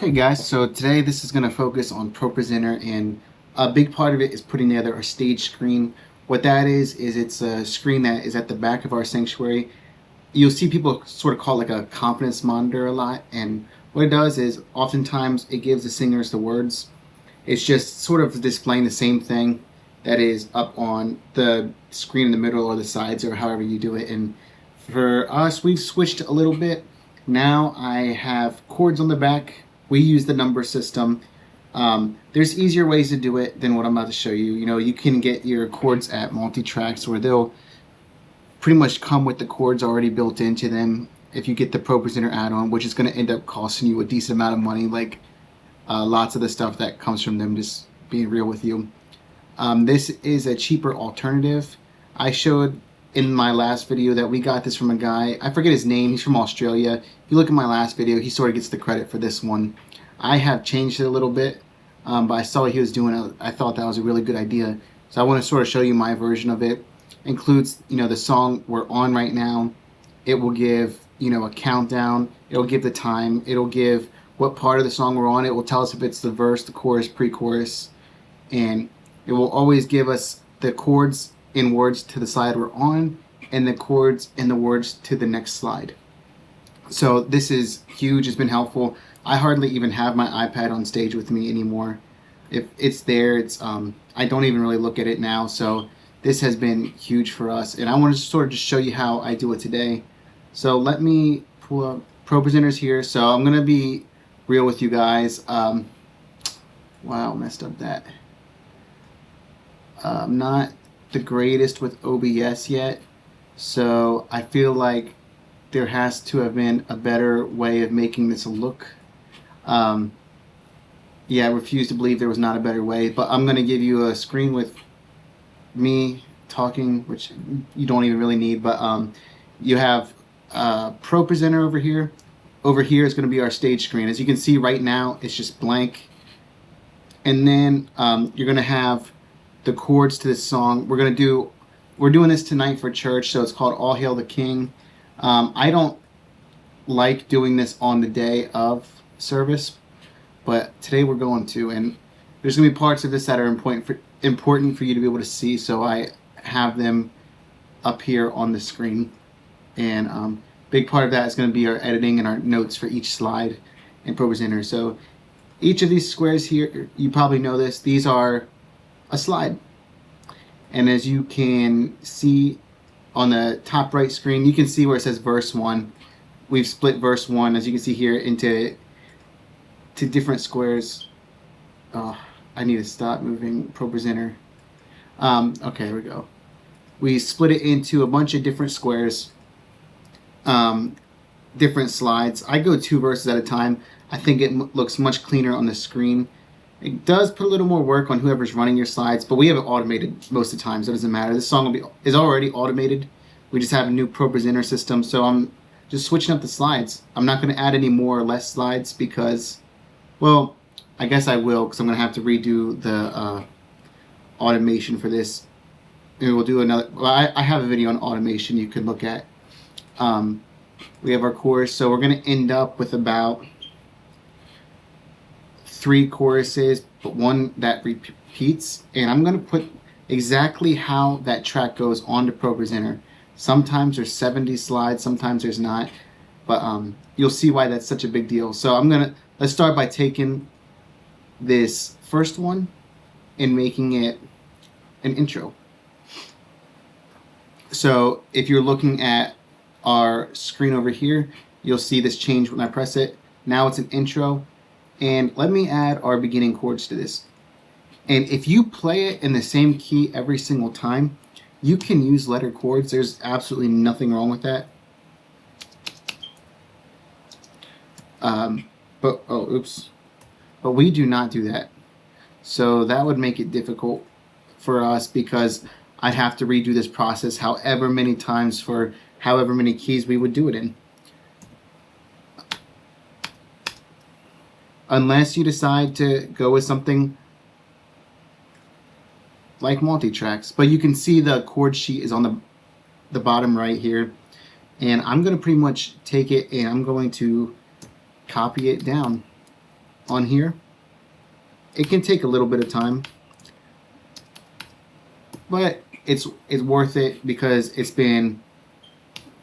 Okay guys, so today this is going to focus on ProPresenter, and a big part of it is putting together a stage screen. What that is it's a screen that is at the back of our sanctuary. You'll see people sort of call it like a confidence monitor a lot, and what it does is oftentimes it gives the singers the words. It's just sort of displaying the same thing that is up on the screen in the middle or the sides or however you do it. And for us, we've switched a little bit. Now I have chords on the back. We use the number system. There's easier ways to do it than what I'm about to show you. You know, you can get your chords at multitracks where they'll pretty much come with the chords already built into them. If you get the ProPresenter add-on, which is going to end up costing you a decent amount of money, like lots of the stuff that comes from them, just being real with you. This is a cheaper alternative. I showed in my last video that we got this from a guy, I forget his name, he's from Australia. If you look at my last video, he sort of gets the credit for this one. I have changed it a little bit, but I saw what he was doing. I thought that was a really good idea. So I want to sort of show you my version of it. Includes, you know, the song we're on right now. It will give, you know, a countdown. It'll give the time. It'll give what part of the song we're on. It will tell us if it's the verse, the chorus, pre-chorus. And it will always give us the chords in words to the slide we're on, and the chords and the words to the next slide. So this is huge. It's been helpful. I hardly even have my iPad on stage with me anymore. If it's there, it's I don't even really look at it now. So this has been huge for us, and I want to sort of just show you how I do it today. So let me pull up ProPresenters here. So I'm gonna be real with you guys. Wow, messed up that. Not the greatest with OBS yet, so I feel like there has to have been a better way of making this look. Yeah, I refuse to believe there was not a better way, but I'm going to give you a screen with me talking, which you don't even really need, but you have ProPresenter over here. Over here is going to be our stage screen. As you can see right now, it's just blank. And then you're going to have the chords to this song. We're doing this tonight for church, so it's called All Hail the King. I don't like doing this on the day of service, but today we're going to, and there's gonna be parts of this that are important for you to be able to see, so I have them up here on the screen. And big part of that is going to be our editing and our notes for each slide in ProPresenter. So each of these squares here, you probably know this, these are a slide, and as you can see on the top right screen, you can see where it says verse 1. We've split verse 1, as you can see here, into different squares. Oh, I need to stop moving ProPresenter. Okay, here we go. We split it into a bunch of different squares, different slides. I go 2 verses at a time. I think it looks much cleaner on the screen. It does put a little more work on whoever's running your slides, but we have it automated most of the time, so it doesn't matter. This song is already automated. We just have a new ProPresenter system, so I'm just switching up the slides. I'm not going to add any more or less slides because, well, I guess I will, because I'm going to have to redo the automation for this. And we'll do another. Well, I have a video on automation you can look at. We have our chorus, so we're going to end up with about 3 choruses, but 1 that repeats, and I'm going to put exactly how that track goes onto ProPresenter. Sometimes there's 70 slides, sometimes there's not, but you'll see why that's such a big deal. So let's start by taking this first one and making it an intro. So if you're looking at our screen over here, you'll see this change when I press it. Now it's an intro. And let me add our beginning chords to this. And if you play it in the same key every single time, you can use letter chords. There's absolutely nothing wrong with that. But we do not do that. So that would make it difficult for us, because I'd have to redo this process however many times for however many keys we would do it in. Unless you decide to go with something like multitracks. But you can see the chord sheet is on the bottom right here. And I'm going to pretty much take it and I'm going to copy it down. on here. It can take a little bit of time, but it's worth it because it's been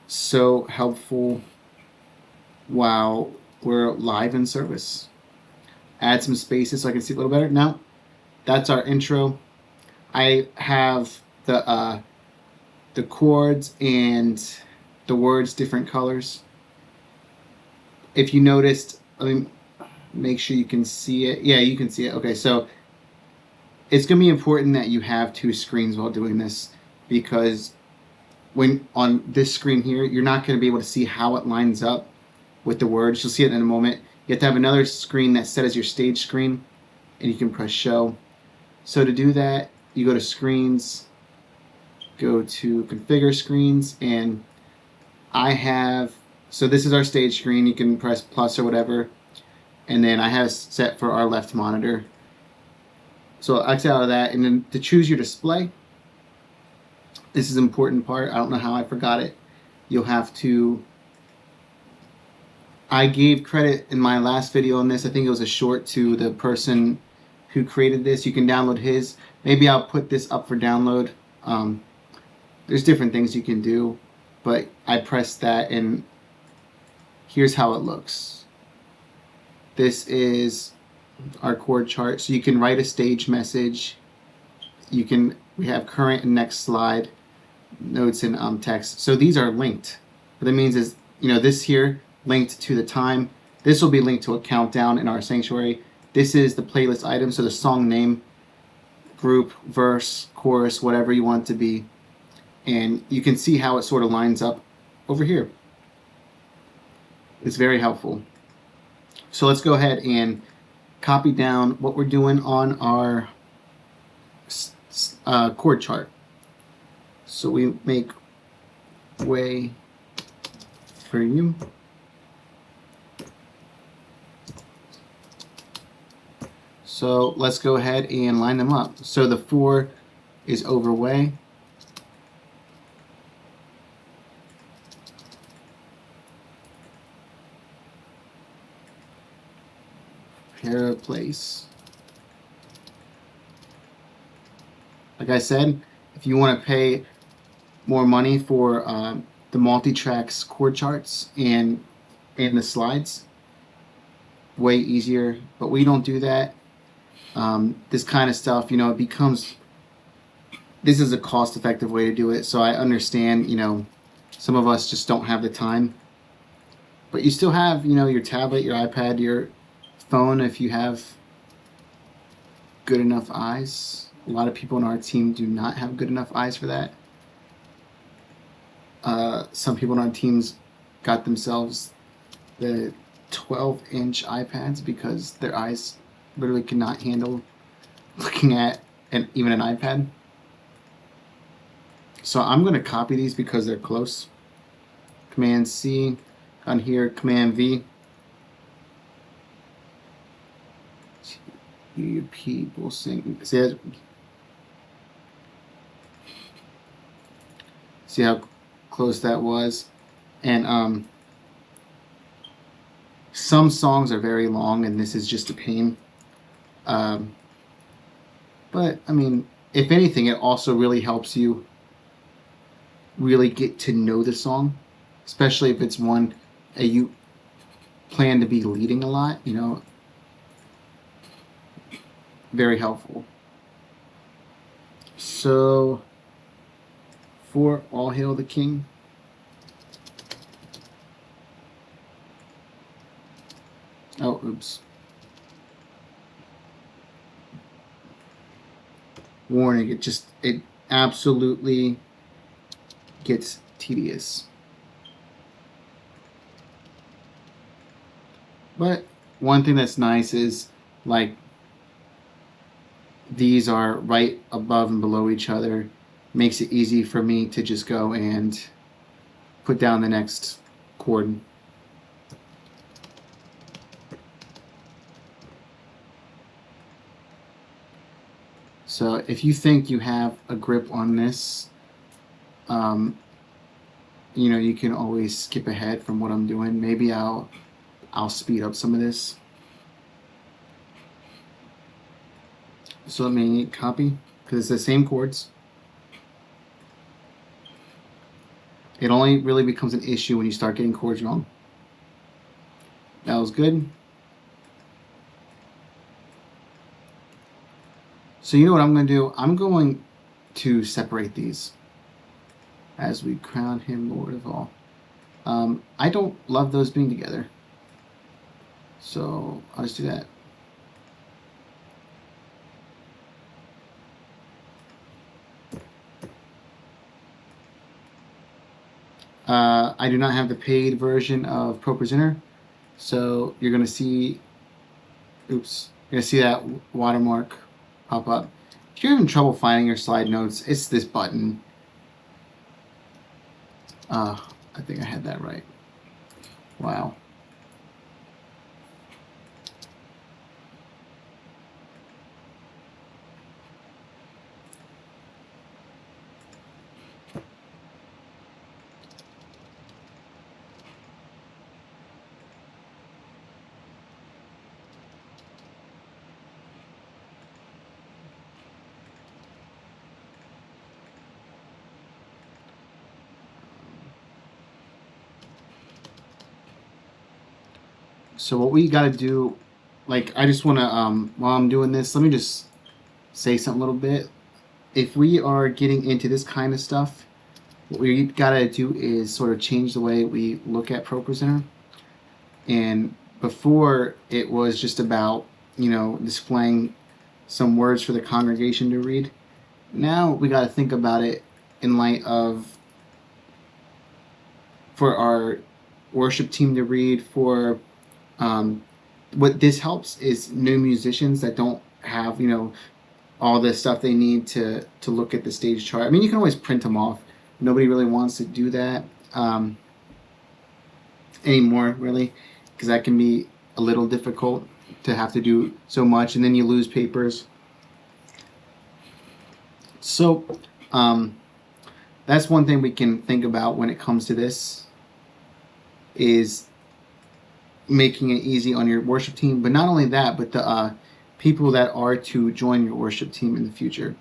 so helpful while we're live in service. Add some spaces so I can see a little better. Now, that's our intro. I have the chords and the words different colors. If you noticed, let me make sure you can see it. Yeah, you can see it. Okay, so it's going to be important that you have two screens while doing this, because when on this screen here, you're not going to be able to see how it lines up with the words. You'll see it in a moment. You have to have another screen that's set as your stage screen, and you can press show. So to do that, you go to screens, go to configure screens, and I have, so this is our stage screen. You can press plus or whatever, and then I have set for our left monitor. So I'll exit out of that, and then to choose your display, this is an important part. I don't know how I forgot it. You'll have to, I gave credit in my last video on this. I think it was a short to the person who created this. You can download his. Maybe I'll put this up for download. There's different things you can do, but I pressed that, and here's how it looks. This is our chord chart. So you can write a stage message. We have current and next slide, notes and text. So these are linked. What that means is, this here linked to the time. This will be linked to a countdown in our sanctuary. This is the playlist item, so the song name, group, verse, chorus, whatever you want it to be. And you can see how it sort of lines up over here. It's very helpful. So let's go ahead and copy down what we're doing on our chord chart. So we make way for you. So let's go ahead and line them up. So the 4 is over way. Pair place. Like I said, if you want to pay more money for the multitracks chord charts and the slides, way easier. But we don't do that. This kind of stuff, it becomes, this is a cost-effective way to do it. So I understand, some of us just don't have the time. But you still have, your tablet, your iPad, your phone if you have good enough eyes. A lot of people in our team do not have good enough eyes for that. Some people in our teams got themselves the 12-inch iPads because their eyes literally cannot handle looking at even an iPad. So I'm going to copy these because they're close. Command C on here, Command V. You people sing. See how close that was? And some songs are very long, and this is just a pain. But I mean, if anything, it also really helps you really get to know the song, especially if it's one that you plan to be leading a lot, very helpful. So for All Hail the King, oh, oops. Warning, it absolutely gets tedious. But one thing that's nice is, like, these are right above and below each other. Makes it easy for me to just go and put down the next chord. So if you think you have a grip on this, you can always skip ahead from what I'm doing. Maybe I'll speed up some of this. So let me copy, because it's the same chords. It only really becomes an issue when you start getting chords wrong. That was good. So you know what I'm going to do? I'm going to separate these as we crown him Lord of all. I don't love those being together. So I'll just do that. I do not have the paid version of ProPresenter, so you're going to see, oops, you're going to see that watermark pop up. If you're having trouble finding your slide notes, it's this button. I think I had that right. Wow. So what we got to do, like, I just want to, while I'm doing this, let me just say something a little bit. If we are getting into this kind of stuff, what we got to do is sort of change the way we look at ProPresenter. And before, it was just about, displaying some words for the congregation to read. Now we got to think about it in light of, for our worship team to read, for what this helps is new musicians that don't have all the stuff they need to look at the stage chart. I mean, you can always print them off. Nobody really wants to do that anymore, really, because that can be a little difficult to have to do so much, and then you lose papers. So that's one thing we can think about when it comes to this, is making it easy on your worship team. But not only that, but the people that are to join your worship team in the future.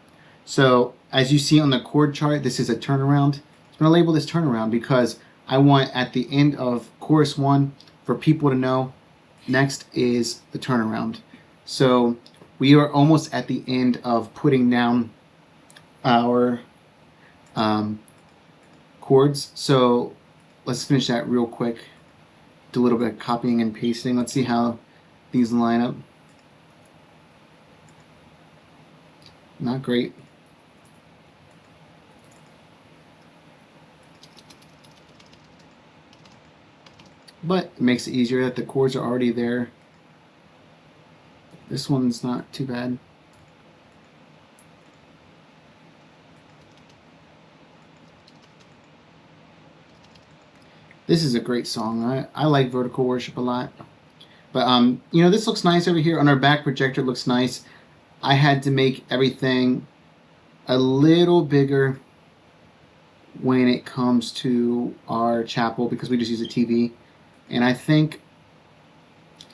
So as you see on the chord chart, this is a turnaround. I'm going to label this turnaround because I want at the end of chorus 1 for people to know next is the turnaround. So we are almost at the end of putting down our chords. So let's finish that real quick. Do a little bit of copying and pasting. Let's see how these line up. Not great. But it makes it easier that the chords are already there. This one's not too bad. This is a great song. I like Vertical Worship a lot. But this looks nice over here on our back projector. It looks nice. I had to make everything a little bigger when it comes to our chapel because we just use a TV. And I think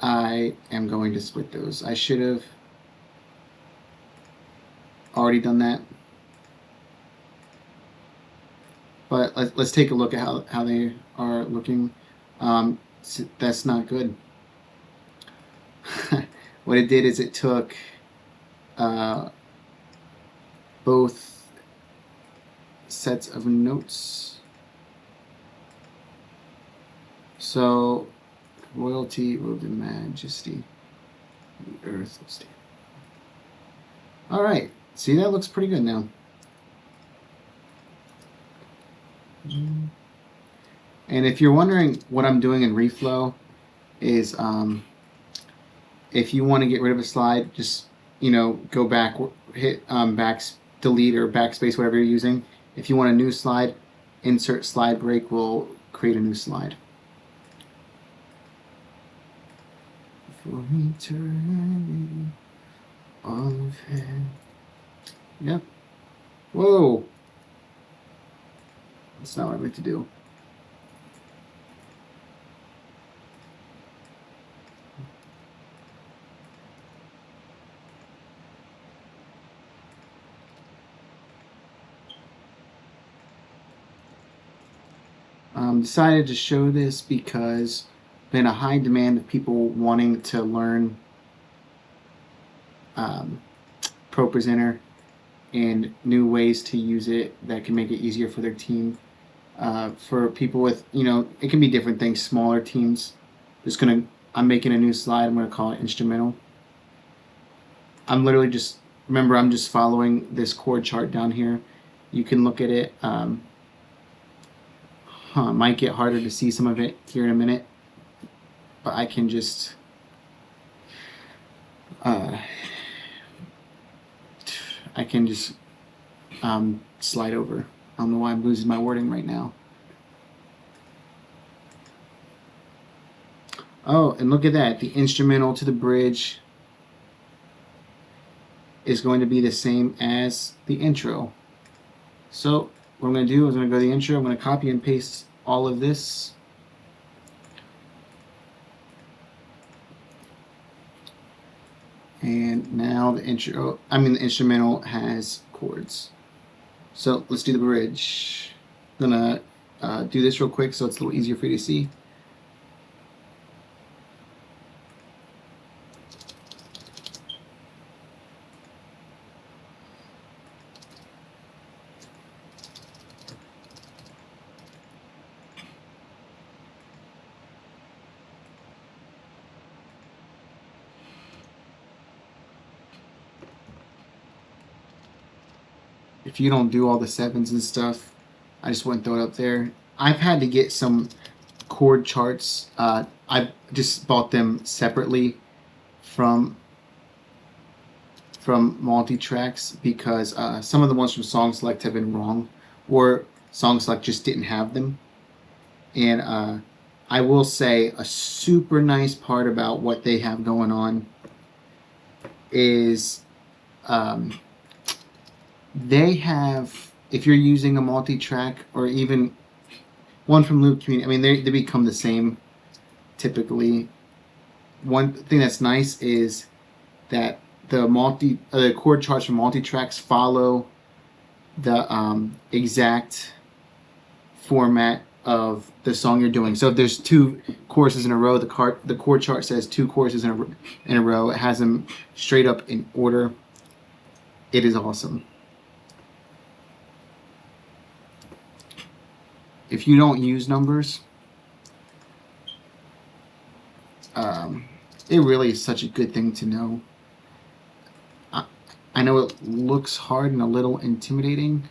I am going to split those. I should have already done that. But let's take a look at how they are looking. That's not good. What it did is it took both sets of notes. So, royalty, robed in majesty, the earth will stand. All right, see, that looks pretty good now. And if you're wondering what I'm doing in reflow is if you want to get rid of a slide, just go back, hit delete or backspace, whatever you're using. If you want a new slide, insert slide break will create a new slide. For eternity, all of it. Yep. Whoa. That's not what I like to do. Decided to show this because been a high demand of people wanting to learn Pro Presenter and new ways to use it that can make it easier for their team. For people with, it can be different things, smaller teams. I'm making a new slide. I'm gonna call it instrumental. I'm literally I'm just following this chord chart down here. You can look at it. Might get harder to see some of it here in a minute, but I can just slide over. I don't know why I'm losing my wording right now. Oh, and look at that. The instrumental to the bridge is going to be the same as the intro. So what I'm going to do is I'm going to go to the intro. I'm going to copy and paste all of this. And now the instrumental has chords. So let's do the bridge. I'm going to do this real quick so it's a little easier for you to see. If you don't do all the sevens and stuff, I just wouldn't throw it up there. I've had to get some chord charts. I just bought them separately from multitracks because some of the ones from Song Select have been wrong, or Song Select just didn't have them. And I will say a super nice part about what they have going on is they have, if you're using a multi-track or even one from Loop Community, I mean, they become the same typically. One thing that's nice is that the chord charts from multi-tracks follow the exact format of the song you're doing. So if there's 2 choruses in a row, the chord chart says 2 choruses in a row. It has them straight up in order. It is awesome. If you don't use numbers, it really is such a good thing to know. I know it looks hard and a little intimidating.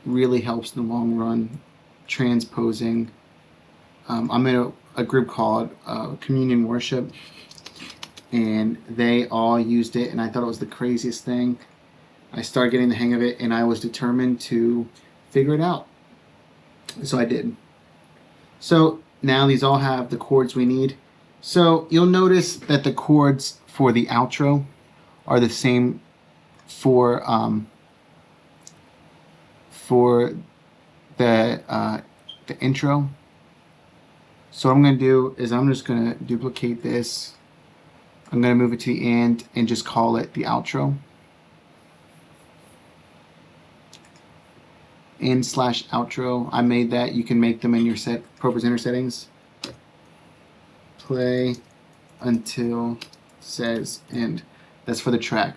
Really helps in the long run. Transposing. I'm in a group called Communion Worship, and they all used it, and I thought it was the craziest thing. I started getting the hang of it, and I was determined to figure it out. So I did. So now these all have the chords we need. So you'll notice that the chords for the outro are the same for the intro. So what I'm going to do is I'm just going to duplicate this. I'm going to move it to the end and just call it the outro. In/outro. I made that. You can make them in your Pro Presenter settings. Play until says end. That's for the track.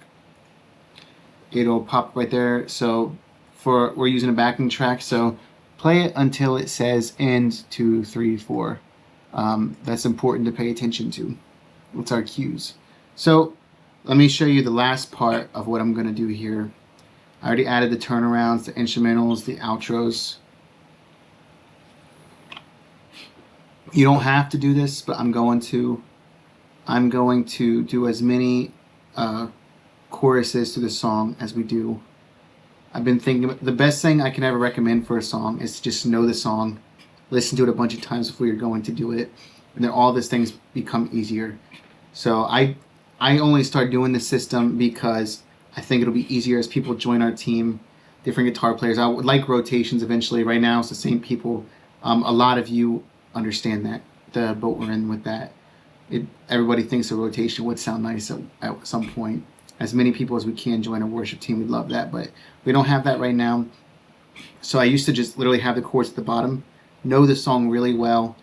It'll pop right there. So we're using a backing track. So play it until it says end 2, 3, 4. That's important to pay attention to. It's our cues. So let me show you the last part of what I'm going to do here. I already added the turnarounds, the instrumentals, the outros. You don't have to do this, but I'm going to do as many choruses to the song as we do. I've been thinking the best thing I can ever recommend for a song is to just know the song, listen to it a bunch of times before you're going to do it, and then all these things become easier. So I only start doing this system because I think it'll be easier as people join our team, different guitar players. I would like rotations eventually. Right now it's the same people. A lot of you understand that, the boat we're in with that. Everybody thinks a rotation would sound nice at some point. As many people as we can join a worship team, we'd love that, but we don't have that right now. So I used to just literally have the chords at the bottom, know the song really well,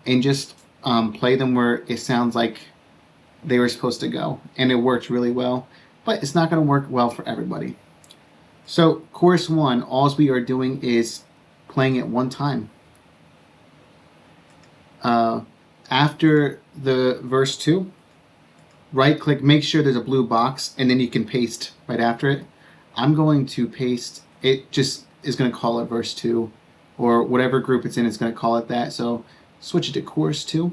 and just play them where it sounds like they were supposed to go, and it works really well. But it's not going to work well for everybody. So chorus 1, all we are doing is playing it one time. After the verse 2, right click, make sure there's a blue box, and then you can paste right after it. I'm going to paste, it just is going to call it verse 2, or whatever group it's in, it's going to call it that. So switch it to chorus 2.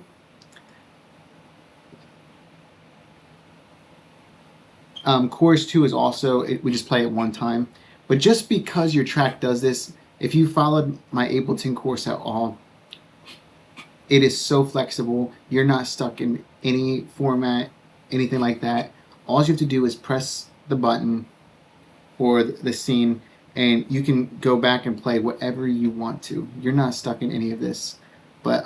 Chorus 2 is also, we just play it one time. But just because your track does this, if you followed my Ableton course at all, it is so flexible. You're not stuck in any format, anything like that. All you have to do is press the button or the scene, and you can go back and play whatever you want to. You're not stuck in any of this. But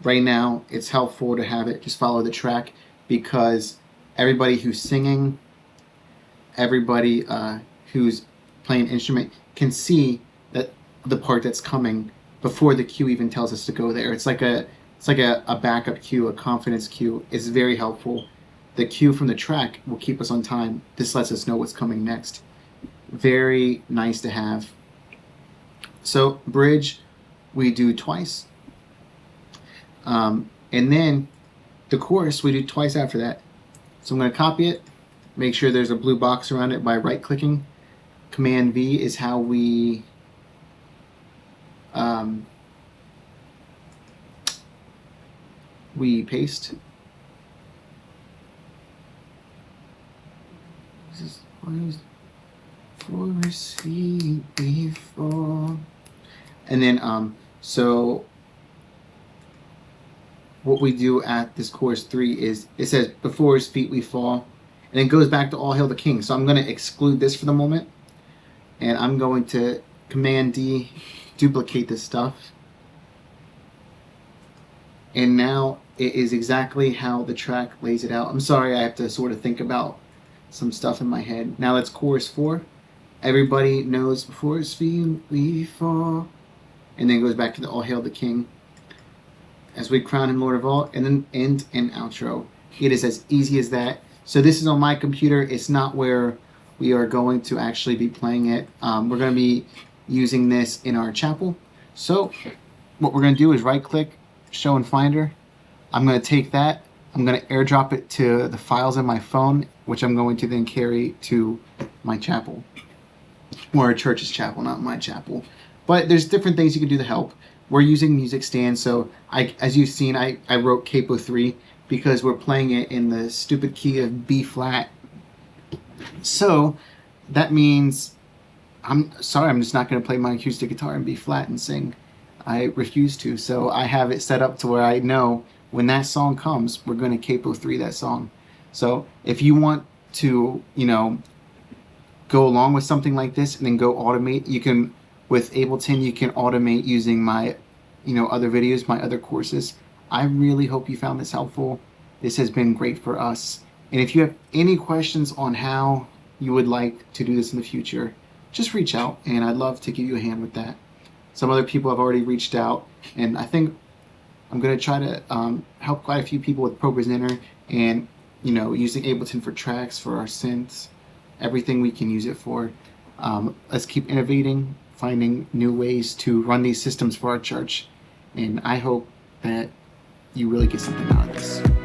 right now, it's helpful to have it just follow the track, because everybody who's singing, everybody who's playing an instrument can see that the part that's coming before the cue even tells us to go there. It's like a backup cue, a confidence cue. It's very helpful. The cue from the track will keep us on time. This lets us know what's coming next. Very nice to have. So bridge, we do twice. And then the chorus, we do twice after that. So I'm going to copy it. Make sure there's a blue box around it by right-clicking. Command V is how we paste. This is for feet before. And then so what we do at this chorus 3 is it says before his feet we fall, and it goes back to All Hail the King. So I'm going to exclude this for the moment, and I'm going to Command D, duplicate this stuff, and now it is exactly how the track lays it out. I'm sorry, I have to sort of think about some stuff in my head. Now let's chorus 4. Everybody knows before his feet we fall, and then it goes back to the All Hail the King as we crown him Lord of all, and then end and outro. It is as easy as that. So this is on my computer. It's not where we are going to actually be playing it. We're going to be using this in our chapel. So what we're going to do is right click, show in Finder. I'm going to take that. I'm going to airdrop it to the files in my phone, which I'm going to then carry to my chapel, or a church's chapel, not my chapel. But there's different things you can do to help. We're using music stands, so as you've seen, I wrote capo 3 because we're playing it in the stupid key of B flat. So that means, I'm sorry, I'm just not going to play my acoustic guitar in B flat and sing. I refuse to. So I have it set up to where I know when that song comes, we're going to capo 3 that song. So if you want to, go along with something like this and then go automate, you can. With Ableton, you can automate using my, other videos, my other courses. I really hope you found this helpful. This has been great for us. And if you have any questions on how you would like to do this in the future, just reach out, and I'd love to give you a hand with that. Some other people have already reached out, and I think I'm going to try to help quite a few people with ProPresenter and, using Ableton for tracks, for our synths, everything we can use it for. Let's keep innovating, finding new ways to run these systems for our church, and I hope that you really get something out of this.